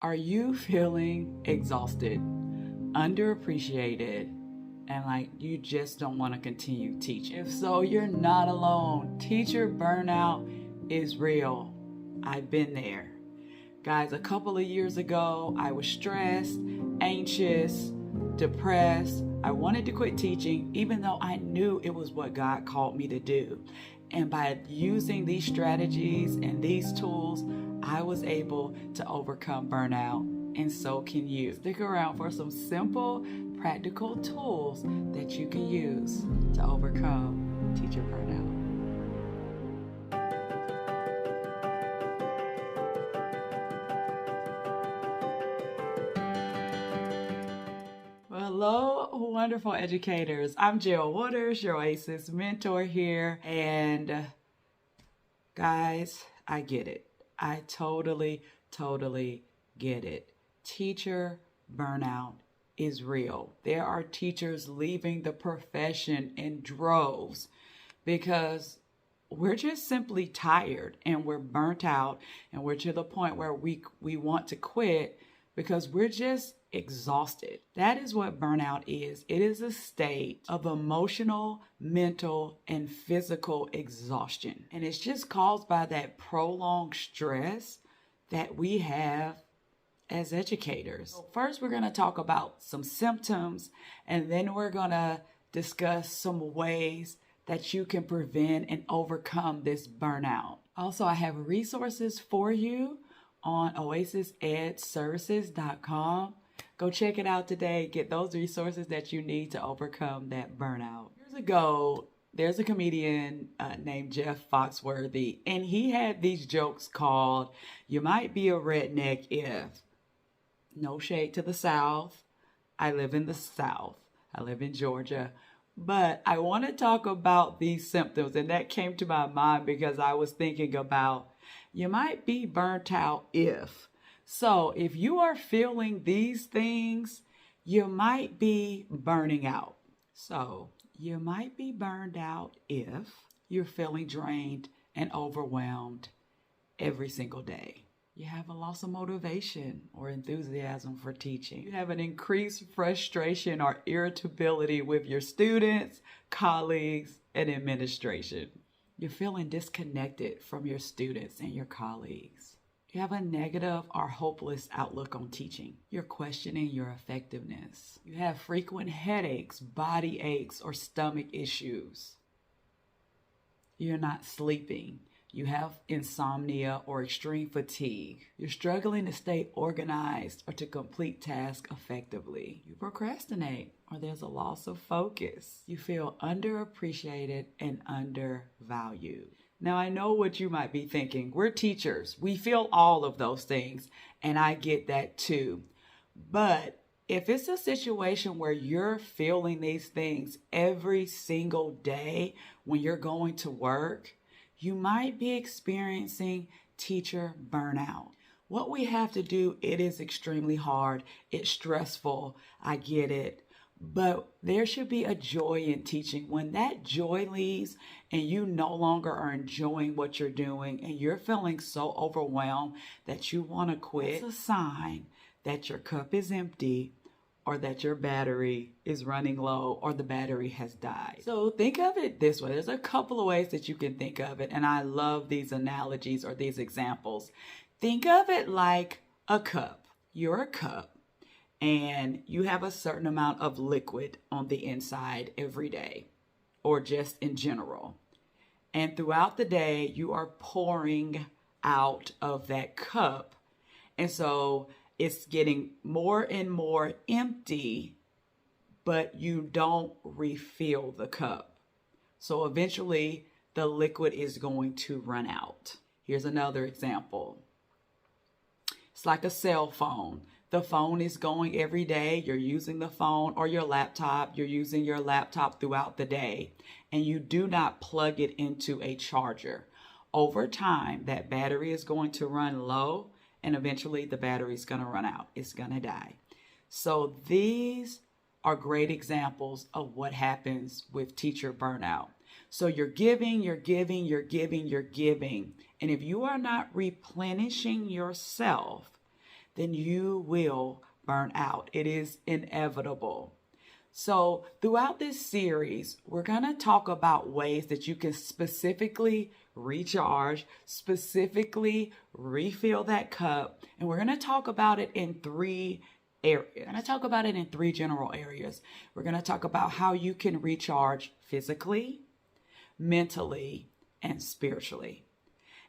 Are you feeling exhausted, underappreciated, and like you just don't want to continue teaching? If so, you're not alone. Teacher burnout is real. I've been there. Guys, a couple of years ago, I was stressed, anxious, depressed. I wanted to quit teaching, even though I knew it was what God called me to do. And by using these strategies and these tools, I was able to overcome burnout, and so can you. Stick around for some simple, practical tools that you can use to overcome teacher burnout. Well, hello, wonderful educators. I'm Jill Waters, your Oasis mentor here. And guys, I get it. I totally get it. Teacher burnout is real. There are teachers leaving the profession in droves because we're just simply tired and we're burnt out, and we're to the point where we want to quit because we're just exhausted. That is what burnout is. It is a state of emotional, mental, and physical exhaustion. And it's just caused by that prolonged stress that we have as educators. So first, we're going to talk about some symptoms, and then we're going to discuss some ways that you can prevent and overcome this burnout. Also, I have resources for you on oasisedservices.com. Go check it out today. Get those resources that you need to overcome that burnout. Years ago, there's a comedian named Jeff Foxworthy, and he had these jokes called, "You might be a redneck if." No shade to the South. I live in the South. I live in Georgia. But I want to talk about these symptoms, and that came to my mind because I was thinking about you might be burnt out if. So if you are feeling these things, you might be burning out. So you might be burned out if you're feeling drained and overwhelmed every single day. You have a loss of motivation or enthusiasm for teaching. You have an increased frustration or irritability with your students, colleagues, and administration. You're feeling disconnected from your students and your colleagues. You have a negative or hopeless outlook on teaching. You're questioning your effectiveness. You have frequent headaches, body aches, or stomach issues. You're not sleeping. You have insomnia or extreme fatigue. You're struggling to stay organized or to complete tasks effectively. You procrastinate, or there's a loss of focus. You feel underappreciated and undervalued. Now, I know what you might be thinking. We're teachers. We feel all of those things, and I get that too. But if it's a situation where you're feeling these things every single day when you're going to work, you might be experiencing teacher burnout. What we have to do, it is extremely hard. It's stressful. I get it. But there should be a joy in teaching. When that joy leaves and you no longer are enjoying what you're doing and you're feeling so overwhelmed that you want to quit, it's a sign that your cup is empty, or that your battery is running low, or the battery has died. So think of it this way. There's a couple of ways that you can think of it, and I love these analogies or these examples. Think of it like a cup. You're a cup, and you have a certain amount of liquid on the inside every day, or just in general. And throughout the day, you are pouring out of that cup. And so it's getting more and more empty, but you don't refill the cup. So eventually the liquid is going to run out. Here's another example. It's like a cell phone. The phone is going every day. You're using the phone or your laptop. You're using your laptop throughout the day, and you do not plug it into a charger. Over time, that battery is going to run low, and eventually the battery is going to run out. It's going to die. So these are great examples of what happens with teacher burnout. So you're giving. And if you are not replenishing yourself, then you will burn out. It is inevitable. So throughout this series, we're going to talk about ways that you can specifically recharge, specifically refill that cup. And we're going to talk about it in three areas. We're going to talk about it in three general areas. We're going to talk about how you can recharge physically, mentally, and spiritually.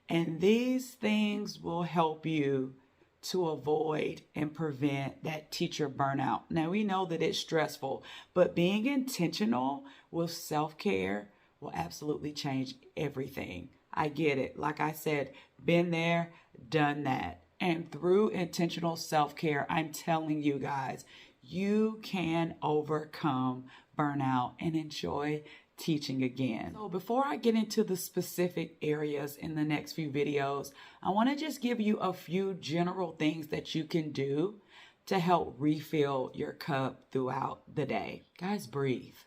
And these things will help you to avoid and prevent that teacher burnout. Now, we know that it's stressful, but being intentional with self-care will absolutely change everything. I get it. Like I said, been there, done that. And through intentional self-care, I'm telling you guys, you can overcome burnout and enjoy teaching again. So before I get into the specific areas in the next few videos, I want to just give you a few general things that you can do to help refill your cup throughout the day. Guys, breathe.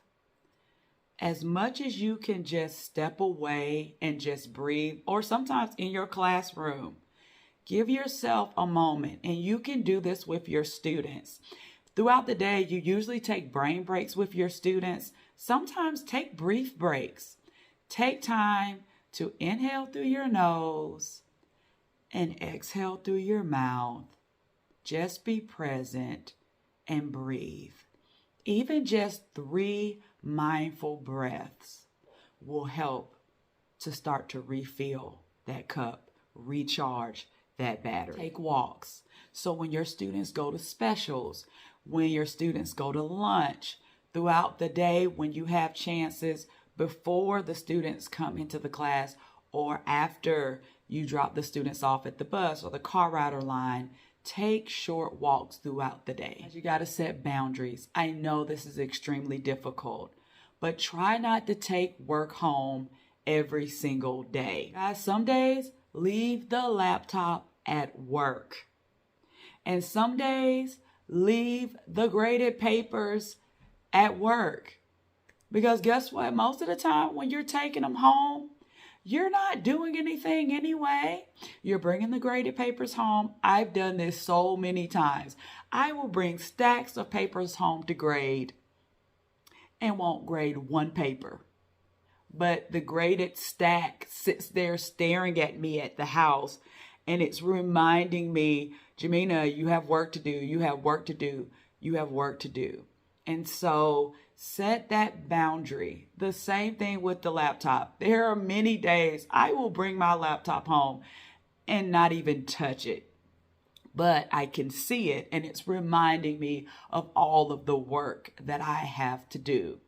As much as you can just step away and just breathe, or sometimes in your classroom, give yourself a moment, and you can do this with your students. Throughout the day, you usually take brain breaks with your students. Sometimes take brief breaks. Take time to inhale through your nose and exhale through your mouth. Just be present and breathe. Even just 3 mindful breaths will help to start to refill that cup, recharge that battery. Take walks. So when your students go to specials, when your students go to lunch, throughout the day, when you have chances before the students come into the class or after you drop the students off at the bus or the car rider line, take short walks throughout the day. You got to set boundaries. I know this is extremely difficult, but try not to take work home every single day. Guys, some days leave the laptop at work. And some days leave the graded papers at work. Because guess what? Most of the time when you're taking them home, you're not doing anything anyway. You're bringing the graded papers home. I've done this so many times. I will bring stacks of papers home to grade and won't grade one paper. But the graded stack sits there staring at me at the house, and it's reminding me, Jamina, you have work to do. You have work to do. You have work to do. And so set that boundary. The same thing with the laptop. There are many days I will bring my laptop home and not even touch it. But I can see it, and it's reminding me of all of the work that I have to do.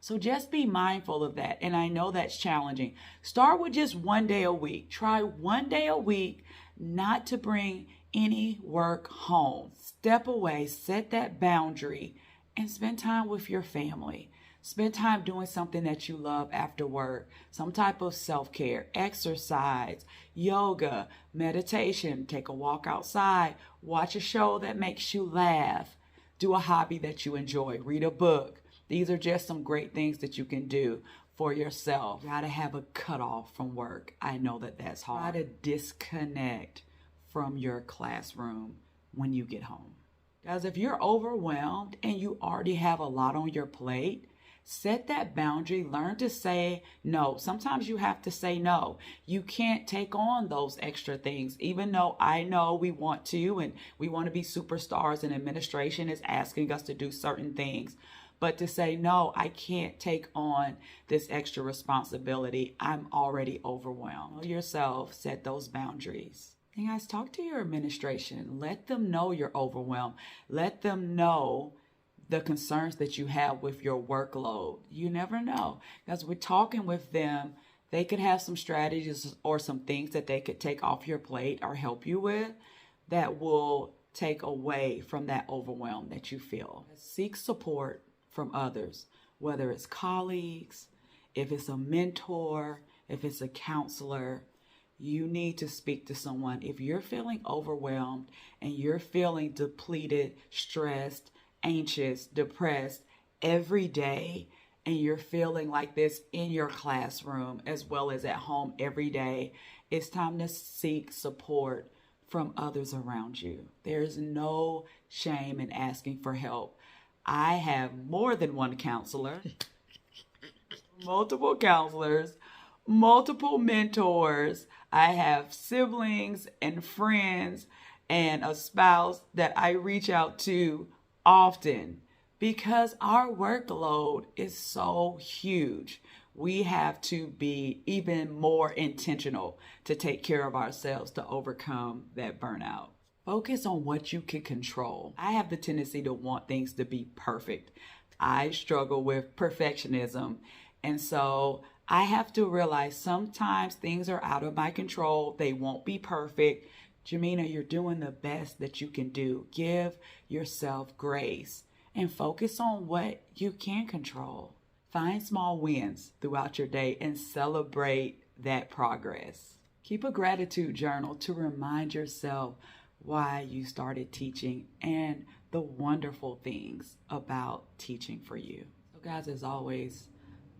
So just be mindful of that. And I know that's challenging. Start with just 1 day a week. Try 1 day a week not to bring any work home. Step away, set that boundary, and spend time with your family. Spend time doing something that you love after work. Some type of self-care, exercise, yoga, meditation. Take a walk outside. Watch a show that makes you laugh. Do a hobby that you enjoy. Read a book. These are just some great things that you can do for yourself. You gotta have a cutoff from work. I know that that's hard. Try to disconnect from your classroom when you get home. Guys, if you're overwhelmed and you already have a lot on your plate, set that boundary. Learn to say no. Sometimes you have to say no. You can't take on those extra things, even though I know we want to and we want to be superstars, and administration is asking us to do certain things. But to say, no, I can't take on this extra responsibility. I'm already overwhelmed. Know yourself, set those boundaries. And guys, talk to your administration. Let them know you're overwhelmed. Let them know the concerns that you have with your workload. You never know. Because we're talking with them, they could have some strategies or some things that they could take off your plate or help you with that will take away from that overwhelm that you feel. Seek support from others, whether it's colleagues, if it's a mentor, if it's a counselor. You need to speak to someone. If you're feeling overwhelmed and you're feeling depleted, stressed, anxious, depressed every day, and you're feeling like this in your classroom as well as at home every day, it's time to seek support from others around you. There's no shame in asking for help. I have more than one counselor, multiple counselors, multiple mentors. I have siblings and friends and a spouse that I reach out to often because our workload is so huge. We have to be even more intentional to take care of ourselves to overcome that burnout. Focus on what you can control. I have the tendency to want things to be perfect. I struggle with perfectionism. And so I have to realize sometimes things are out of my control. They won't be perfect. Jamina, you're doing the best that you can do. Give yourself grace and focus on what you can control. Find small wins throughout your day and celebrate that progress. Keep a gratitude journal to remind yourself why you started teaching and the wonderful things about teaching for you. So guys, as always,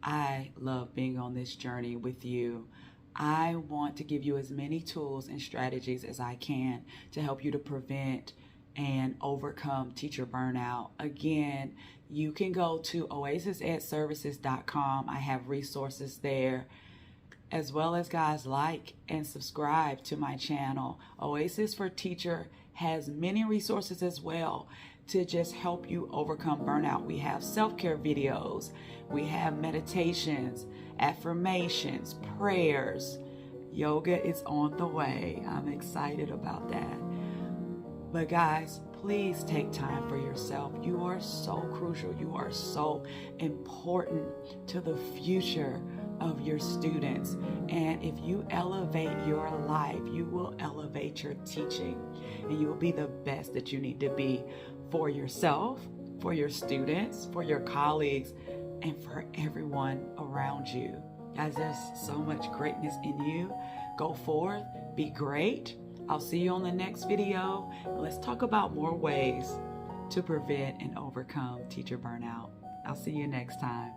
I love being on this journey with you. I want to give you as many tools and strategies as I can to help you to prevent and overcome teacher burnout. Again, you can go to oasisedservices.com. I have resources there, as well as guys, like and subscribe to my channel. Oasis for Teacher has many resources as well to just help you overcome burnout. We have self-care videos, we have meditations, affirmations, prayers. Yoga is on the way. I'm excited about that. But guys, please take time for yourself. You are so crucial. You are so important to the future of your students. And if you elevate your life, you will elevate your teaching, and you will be the best that you need to be for yourself, for your students, for your colleagues, and for everyone around you. Guys, there's so much greatness in you. Go forth, be great. I'll see you on the next video. Let's talk about more ways to prevent and overcome teacher burnout. I'll see you next time.